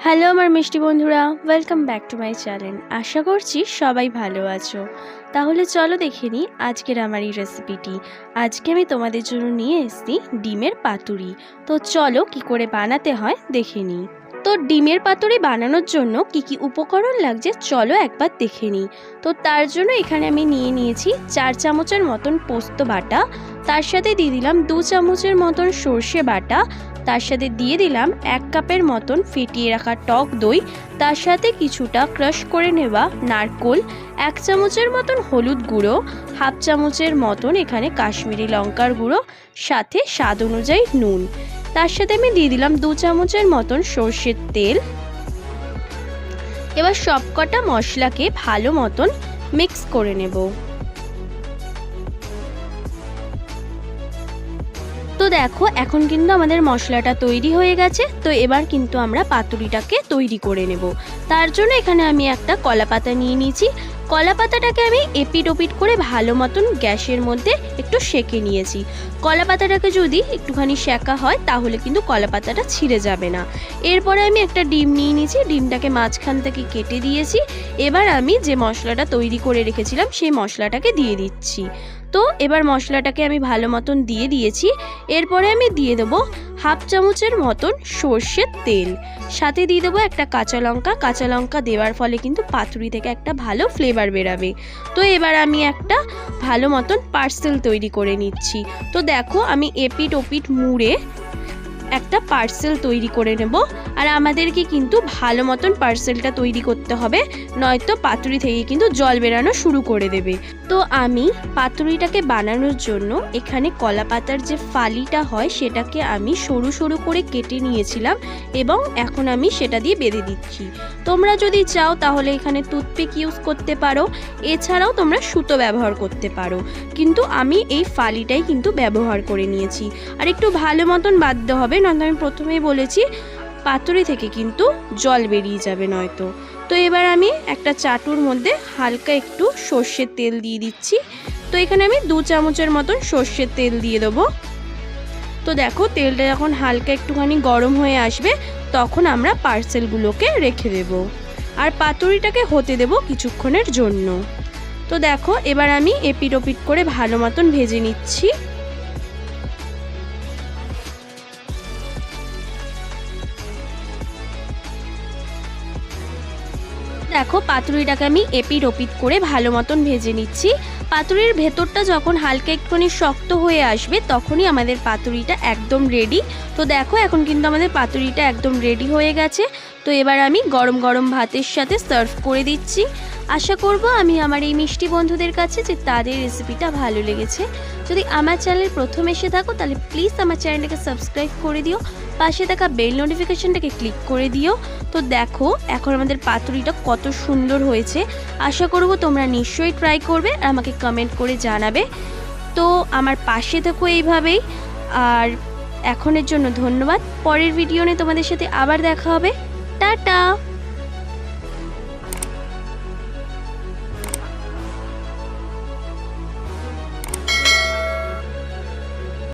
Hello আমার মিষ্টি বন্ধুরা, welcome back to my channel. আশা করছি সবাই ভালো আছো। তাহলে চলো দেখে নিই আজকের আমার এই রেসিপিটি। আজকে আমি তোমাদের জন্য নিয়ে এসেছি ডিমের পাতুরি। তো চলো কি করে বানাতে হয় দেখে নিই। তো ডিমের পাতুরি বানানোর জন্য কি কি উপকরণ লাগছে চলো একবার দেখে নিই। তো তার জন্য এখানে আমি নিয়ে নিয়েছি 4 চামচের মতন পোস্ত বাটা, তার সাথে দিয়ে দিলাম 2 চামচের মতন সর্ষে বাটা, তার সাথে দিয়ে দিলাম 1 কাপের মতন ফেটিয়ে রাখা টক দই, তার সাথে কিছুটা ক্রাশ করে নেওয়া নারকেল, 1 চামচের মতন হলুদ গুঁড়ো, হাফ চামচের মতন এখানে কাশ্মীরি লঙ্কার গুঁড়ো, সাথে স্বাদ অনুযায়ী নুন। তার সাথে আমি দিয়ে দিলাম 2 চামচের মতন সর্ষের তেল। এবার সবকটা মশলাকে ভালো মতন মিক্স করে নেব। তো দেখো এখন কিন্তু আমাদের মশলাটা তৈরি হয়ে গেছে। তো এবার কিন্তু আমরা পাতুরিটাকে তৈরি করে নেব। তার জন্য এখানে আমি একটা কলা পাতা নিয়ে নিয়েছি। কলা পাতাটাকে আমি এপিট ওপিট করে ভালো মতন গ্যাসের মধ্যে একটু সেঁকে নিয়েছি। কলা পাতাটাকে যদি একটুখানি সেঁকা হয় তাহলে কিন্তু কলা পাতাটা ছিঁড়ে যাবে না। এরপরে আমি একটা ডিম নিয়ে নিয়েছি, ডিমটাকে মাঝখান থেকে কেটে দিয়েছি। এবার আমি যে মশলাটা তৈরি করে রেখেছিলাম সেই মশলাটাকে দিয়ে দিচ্ছি। তো এবার মশলাটাকে আমি ভালো মতন দিয়ে দিয়েছি। এরপরে আমি দিয়ে দেবো হাফ চামচের মতন সর্ষের তেল, সাথে দিয়ে দেবো একটা কাঁচা লঙ্কা। কাঁচা লঙ্কা দেওয়ার ফলে কিন্তু পাতুরি থেকে একটা ভালো ফ্লেভার বেরাবে। তো এবার আমি একটা ভালো মতন পার্সেল তৈরি করে নিচ্ছি। তো দেখো আমি এপিট ওপিট মুড়ে একটা পার্সেল তৈরি করে নেব। আর আমাদেরকে কিন্তু ভালো মতন পার্সেলটা তৈরি করতে হবে, নয়তো পাতুরি থেকে কিন্তু জল বেরানো শুরু করে দেবে। তো আমি পাতুরিটাকে বানানোর জন্য এখানে কলা পাতার যে ফালিটা হয় সেটাকে আমি সরু সরু করে কেটে নিয়েছিলাম এবং এখন আমি সেটা দিয়ে বেঁধে দিচ্ছি। তোমরা যদি চাও তাহলে এখানে টুথপিক ইউজ করতে পারো, এছাড়াও তোমরা সুতো ব্যবহার করতে পারো, কিন্তু আমি এই ফালিটাই কিন্তু ব্যবহার করে নিয়েছি। আর একটু ভালো মতন বাঁধতে হবে, নয়তো আমি প্রথমেই বলেছি পাতুরি থেকে কিন্তু জল বেরিয়ে যাবে নয়তো। তো এবার আমি একটা চাটুর মধ্যে হালকা একটু সর্ষের তেল দিয়ে দিচ্ছি। তো এখানে আমি 2 চামচের মতন সর্ষের তেল দিয়ে দেবো। তো দেখো তেলটা যখন হালকা একটুখানি গরম হয়ে আসবে তখন আমরা পার্সেলগুলোকে রেখে দেব আর পাতুরিটাকে হতে দেব কিছুক্ষণের জন্য। তো দেখো এবার আমি এপিট ওপিট করে ভালো মতন ভেজে নিচ্ছি। দেখো পাতুরিটাকে আমি এপিট ওপিট করে ভালো মতন ভেজে নিচ্ছি। পাতুরির ভেতরটা যখন হালকা একটুখানি শক্ত হয়ে আসবে তখনই আমাদের পাতুরিটা একদম রেডি। তো দেখো এখন কিন্তু আমাদের পাতুরিটা একদম রেডি হয়ে গেছে। তো এবার আমি গরম গরম ভাতের সাথে সার্ভ করে দিচ্ছি। আশা করব আমি আমার এই মিষ্টি বন্ধুদের কাছে যে তাদের রেসিপিটা ভালো লেগেছে। যদি আমার চ্যানেল প্রথম এসে থাকো তাহলে প্লিজ আমার চ্যানেলটাকে সাবস্ক্রাইব করে দিও, পাশে থাকা বেল নোটিফিকেশনটাকে ক্লিক করে দিও। তো দেখো এখন আমাদের পাতুরিটা কত সুন্দর হয়েছে। আশা করব তোমরা নিশ্চয়ই ট্রাই করবে আর আমাকে কমেন্ট করে জানাবে। তো আমার পাশে থেকো এইভাবেই। আর এখনের জন্য ধন্যবাদ। পরের ভিডিও নিয়ে তোমাদের সাথে আবার দেখা হবে। টাটা।